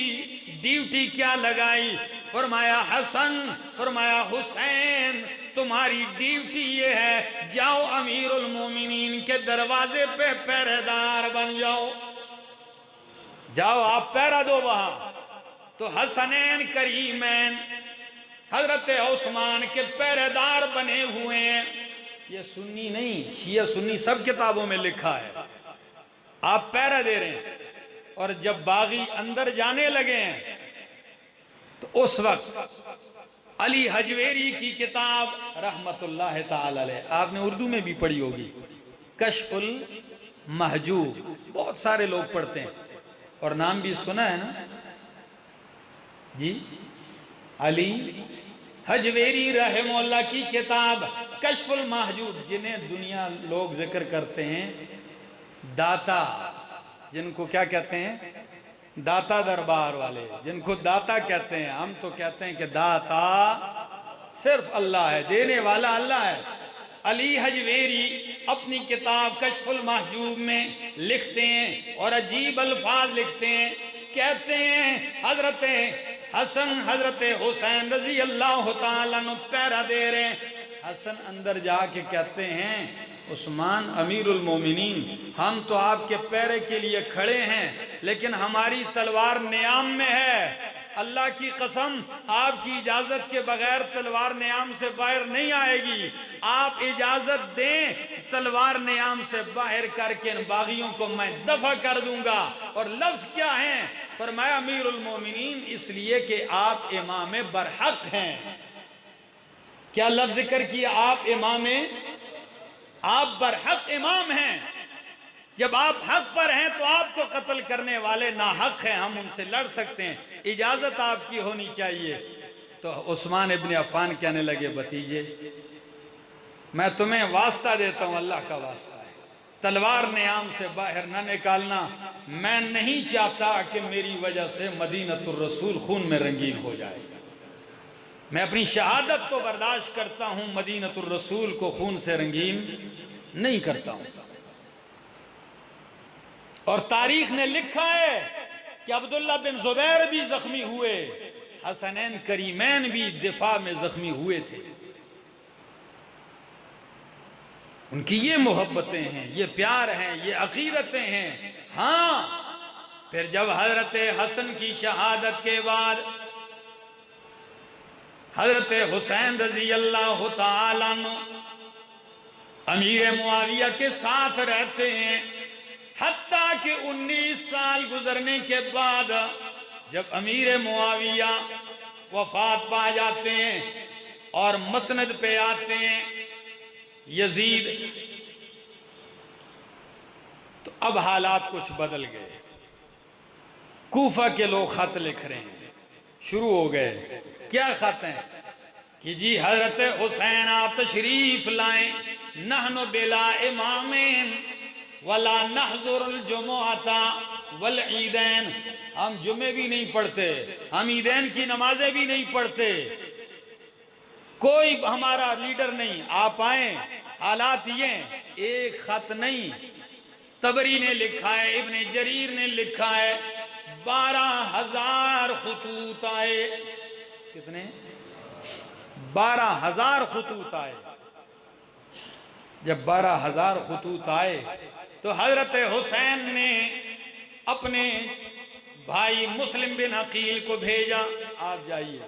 ڈیوٹی کیا لگائی؟ فرمایا حسن، فرمایا حسین، تمہاری ڈیوٹی یہ ہے، جاؤ امیر المومنین کے دروازے پہ پہرے دار بن جاؤ، جاؤ آپ پہرا دو وہاں۔ تو حسنین کریمین حضرت عثمان کے پہرے دار بنے ہوئے ہیں۔ یہ سنی نہیں، شیعہ سنی سب کتابوں میں لکھا ہے، آپ پہرا دے رہے ہیں۔ اور جب باغی اندر جانے لگے ہیں تو اس وقت علی حجویری کی کتاب رحمت اللہ تعالی علیہ، آپ نے اردو میں بھی پڑھی ہوگی، کشف المحجوب، بہت سارے لوگ پڑھتے ہیں اور نام بھی سنا ہے نا جی، علی حجویری رحمہ اللہ کی کتاب کشف المحجوب، جنہیں دنیا لوگ ذکر کرتے ہیں داتا، جن کو کیا کہتے ہیں؟ داتا دربار والے، جن کو داتا کہتے ہیں۔ ہم تو کہتے ہیں کہ داتا صرف اللہ ہے، دینے والا اللہ ہے۔ علی حجویری اپنی کتاب کشف المحجوب میں لکھتے ہیں اور عجیب الفاظ لکھتے ہیں، کہتے ہیں حضرت حسن حضرت حسین رضی اللہ تعالیٰ عنہ پہرا دے رہے ہیں۔ حسن اندر جا کے کہتے ہیں عثمان امیر المومنین، ہم تو آپ کے پہرے کے لیے کھڑے ہیں لیکن ہماری تلوار نیام میں ہے، اللہ کی قسم آپ کی اجازت کے بغیر تلوار نیام سے باہر نہیں آئے گی، آپ اجازت دیں تلوار نیام سے باہر کر کے ان باغیوں کو میں دفع کر دوں گا۔ اور لفظ کیا ہیں؟ فرمایا امیر المومنین اس لیے کہ آپ امام برحق ہیں۔ کیا لفظ ذکر کیا؟ آپ امام، آپ برحق امام ہیں۔ جب آپ حق پر ہیں تو آپ کو قتل کرنے والے ناحق ہیں، ہم ان سے لڑ سکتے ہیں، اجازت آپ کی ہونی چاہیے۔ تو عثمان ابن عفان کہنے لگے بھتیجے میں تمہیں واسطہ دیتا ہوں، اللہ کا واسطہ ہے، تلوار نیام سے باہر نہ نکالنا، میں نہیں چاہتا کہ میری وجہ سے مدینۃ الرسول خون میں رنگین ہو جائے، میں اپنی شہادت کو برداشت کرتا ہوں، مدینۃ الرسول کو خون سے رنگین نہیں کرتا ہوں۔ اور تاریخ نے لکھا ہے کہ عبداللہ بن زبیر بھی زخمی ہوئے، حسنین کریمین بھی دفاع میں زخمی ہوئے تھے۔ ان کی یہ محبتیں ہیں، یہ پیار ہیں، یہ عقیدتیں ہیں۔ ہاں پھر جب حضرت حسن کی شہادت کے بعد حضرت حسین رضی اللہ تعالیٰ عنہ امیر معاویہ کے ساتھ رہتے ہیں، حتیٰ کہ 19 سال گزرنے کے بعد جب امیر معاویہ وفات پا جاتے ہیں اور مسند پہ آتے ہیں یزید، تو اب حالات کچھ بدل گئے۔ کوفہ کے لوگ خط لکھ رہے ہیں، شروع ہو گئے۔ کیا خط ہیں کہ جی حضرت حسین آپ تشریف لائیں، نحن بلا امامین ولا نحضر الجمعۃ والعیدین، ہم جمعے بھی نہیں پڑھتے، ہم عیدین کی نمازیں بھی نہیں پڑھتے، کوئی ہمارا لیڈر نہیں، آپ آئیں۔ حالات یہ ایک خط نہیں، طبری نے لکھا ہے، ابن جریر نے لکھا ہے، 12,000 خطوط آئے۔ کتنے؟ 12,000 خطوط آئے۔ جب 12,000 خطوط آئے تو حضرت حسین نے اپنے بھائی مسلم بن عقیل کو بھیجا، آپ جائیے۔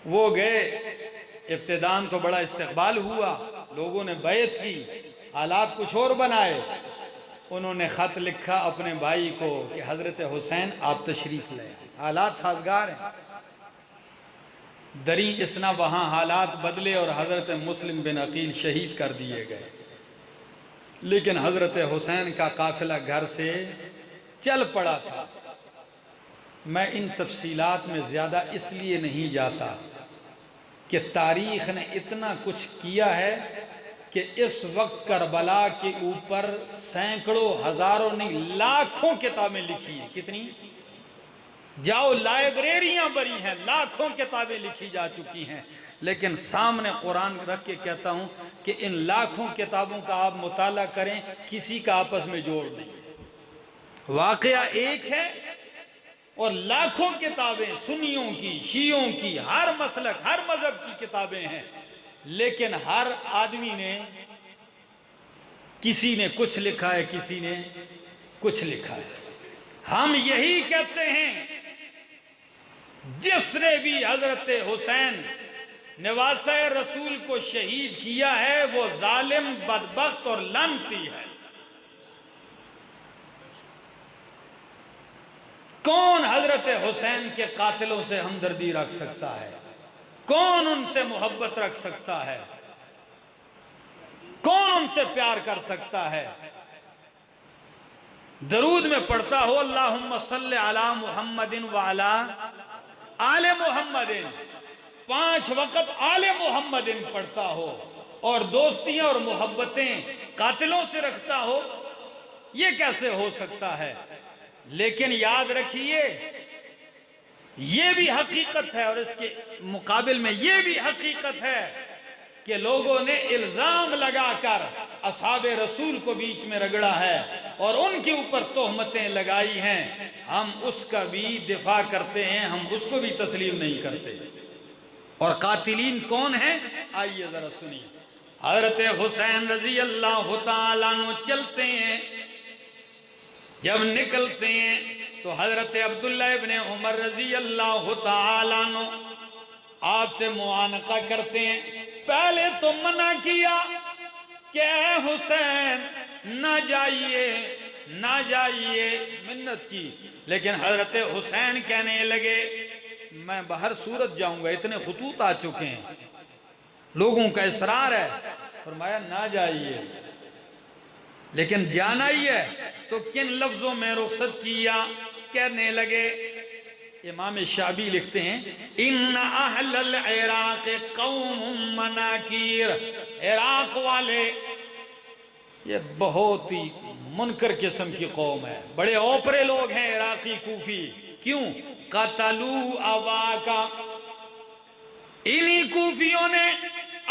وہ گئے، ابتداً تو بڑا استقبال ہوا، لوگوں نے بیعت کی، حالات کچھ اور بنائے۔ انہوں نے خط لکھا اپنے بھائی کو کہ حضرت حسین آپ تشریف لائیں، حالات سازگار ہیں۔ دری اسنا وہاں حالات بدلے اور حضرت مسلم بن عقیل شہید کر دیے گئے، لیکن حضرت حسین کا قافلہ گھر سے چل پڑا تھا۔ میں ان تفصیلات میں زیادہ اس لیے نہیں جاتا کہ تاریخ نے اتنا کچھ کیا ہے کہ اس وقت کربلا کے اوپر سینکڑوں ہزاروں نہیں لاکھوں کتابیں لکھی ہیں۔ کتنی؟ جاؤ لائبریریاں بری ہیں، لاکھوں کتابیں لکھی جا چکی ہیں، لیکن سامنے قرآن رکھ کے کہتا ہوں کہ ان لاکھوں کتابوں کا آپ مطالعہ کریں، کسی کا آپس میں جوڑ نہیں، واقعہ ایک ہے اور لاکھوں کتابیں سنیوں کی، شیعوں کی، ہر مسلک ہر مذہب کی کتابیں ہیں، لیکن ہر آدمی نے کسی نے کچھ لکھا ہے، کسی نے کچھ لکھا ہے۔ ہم یہی کہتے ہیں جس نے بھی حضرت حسین نواسہ رسول کو شہید کیا ہے وہ ظالم، بدبخت اور لعنتی ہے۔ کون حضرت حسین کے قاتلوں سے ہمدردی رکھ سکتا ہے؟ کون ان سے محبت رکھ سکتا ہے؟ کون ان سے پیار کر سکتا ہے؟ درود میں پڑھتا ہو اللہم صلی علی محمد وعلا آل محمد، 5 وقت آل محمد پڑھتا ہو اور دوستیاں اور محبتیں قاتلوں سے رکھتا ہو، یہ کیسے ہو سکتا ہے؟ لیکن یاد رکھیے یہ بھی حقیقت ہے اور اس کے مقابل میں یہ بھی حقیقت ہے کہ لوگوں نے الزام لگا کر اصحاب رسول کو بیچ میں رگڑا ہے اور ان کے اوپر تہمتیں لگائی ہیں، ہم اس کا بھی دفاع کرتے ہیں، ہم اس کو بھی تسلیم نہیں کرتے۔ اور قاتلین کون ہیں؟ آئیے ذرا سنیے۔ حضرت حسین رضی اللہ تعالیٰ عنہ چلتے ہیں، جب نکلتے ہیں تو حضرت عبداللہ ابن عمر رضی اللہ تعالیٰ عنہ آپ سے معانقہ کرتے ہیں۔ پہلے تو منع کیا کہ اے حسین نہ جائیے نہ جائیے، منت کی، لیکن حضرت حسین کہنے لگے میں باہر صورت جاؤں گا، اتنے خطوط آ چکے ہیں، لوگوں کا اصرار ہے، فرمایا نہ جائیے۔ لیکن جانا ہی ہے تو کن لفظوں میں رخصت کیا؟ کہنے لگے، امام شعبی لکھتے ہیں ان اہل العراق قوم مناکیر، عراق والے یہ بہت ہی منکر قسم کی قوم ہے، بڑے اوپرے لوگ ہیں عراقی کوفی۔ کیوں؟ قتلوا اباکا، انہی کوفیوں نے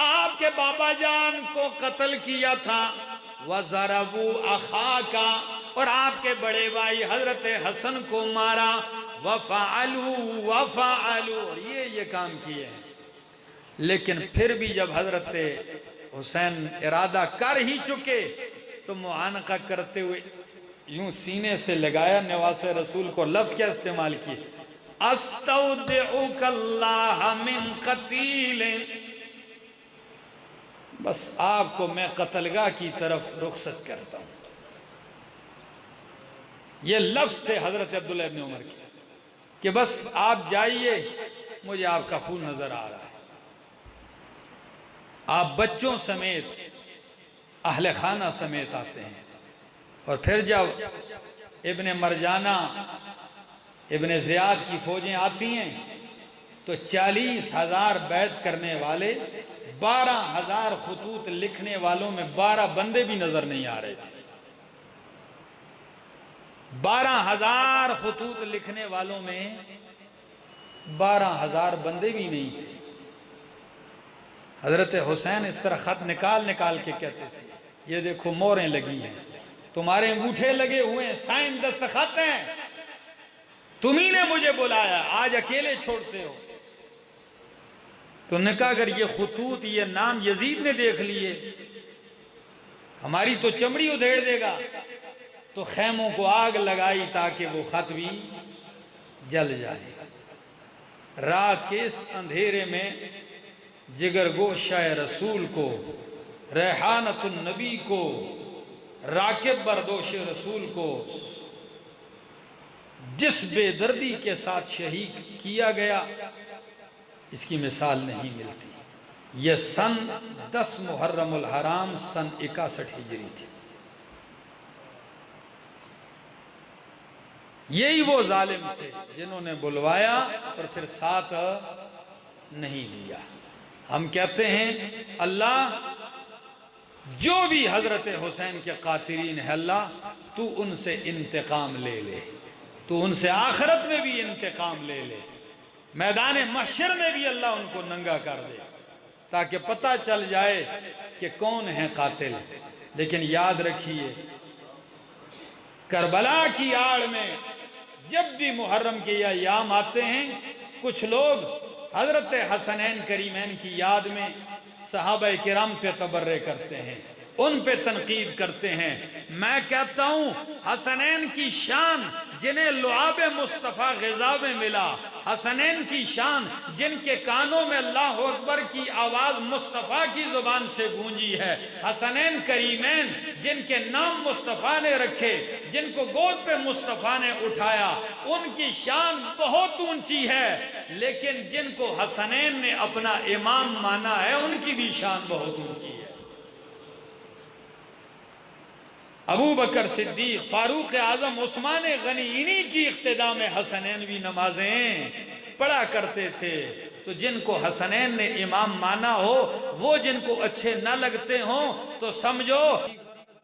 آپ کے بابا جان کو قتل کیا تھا، وَضَرَبُوا أَخَاكَ، اور آپ کے بڑے بھائی حضرت حسن کو مارا، وَفَعَلُوا، اور یہ کام کیے ہیں۔ لیکن پھر بھی جب حضرت حسین ارادہ کر ہی چکے تو معانقہ کرتے ہوئے یوں سینے سے لگایا نواسے رسول کو، لفظ کیا استعمال کیے؟ استودعک اللہ من قتیل، بس آپ کو میں قتلگاہ کی طرف رخصت کرتا ہوں۔ یہ لفظ تھے حضرت عبداللہ ابن عمر کے کہ بس آپ جائیے، مجھے آپ کا خون نظر آ رہا ہے۔ آپ بچوں سمیت اہل خانہ سمیت آتے ہیں، اور پھر جب ابن مرجانہ ابن زیاد کی فوجیں آتی ہیں تو 40,000 بیعت کرنے والے 12,000 خطوط لکھنے والوں میں 12 بندے بھی نظر نہیں آ رہے تھے۔ 12,000 خطوط لکھنے والوں میں 12,000 بندے بھی نہیں تھے۔ حضرت حسین اس طرح خط نکال نکال کے کہتے تھے، یہ دیکھو موریں لگی ہیں، تمہارے انگوٹھے لگے ہوئے ہیں، سائن دستخط ہیں، تمہیں نے مجھے بلایا، آج اکیلے چھوڑتے ہو۔ تو نے کہا اگر یہ خطوط، یہ نام یزید نے دیکھ لیے، ہماری تو چمڑی ادھیڑ دے گا۔ تو خیموں کو آگ لگائی تاکہ وہ خط بھی جل جائے۔ رات کے اس اندھیرے میں جگر گوشہ رسول کو، ریحانت النبی کو، راکب بردوش رسول کو جس بے دردی کے ساتھ شہید کیا گیا، اس کی مثال نہیں ملتی۔ یہ سن 10 محرم الحرام سن 61 ہجری تھی۔ یہی وہ ظالم تھے جنہوں نے بلوایا اور پھر ساتھ نہیں دیا۔ ہم کہتے ہیں اللہ جو بھی حضرت حسین کے قاتلین ہے، اللہ تو ان سے انتقام لے لے، تو ان سے آخرت میں بھی انتقام لے لے، میدان محشر میں بھی اللہ ان کو ننگا کر دے، تاکہ پتہ چل جائے کہ کون ہے قاتل۔ لیکن یاد رکھیے، کربلا کی آڑ میں جب بھی محرم کے ایام آتے ہیں، کچھ لوگ حضرت حسنین کریمین کی یاد میں صحابہ کرام پہ تبرے کرتے ہیں، ان پہ تنقید کرتے ہیں۔ میں کہتا ہوں حسنین کی شان جنہیں لعاب مصطفیٰ غذا میں ملا، حسنین کی شان جن کے کانوں میں اللہ اکبر کی آواز مصطفیٰ کی زبان سے گونجی ہے، حسنین کریمین جن کے نام مصطفیٰ نے رکھے، جن کو گود پہ مصطفیٰ نے اٹھایا، ان کی شان بہت اونچی ہے، لیکن جن کو حسنین نے اپنا امام مانا ہے ان کی بھی شان بہت اونچی ہے۔ ابو بکر صدیق، فاروق اعظم، عثمان غنی، انہی کی اقتداء میں حسنین بھی نمازیں پڑھا کرتے تھے۔ تو جن کو حسنین نے امام مانا ہو، وہ جن کو اچھے نہ لگتے ہوں تو سمجھو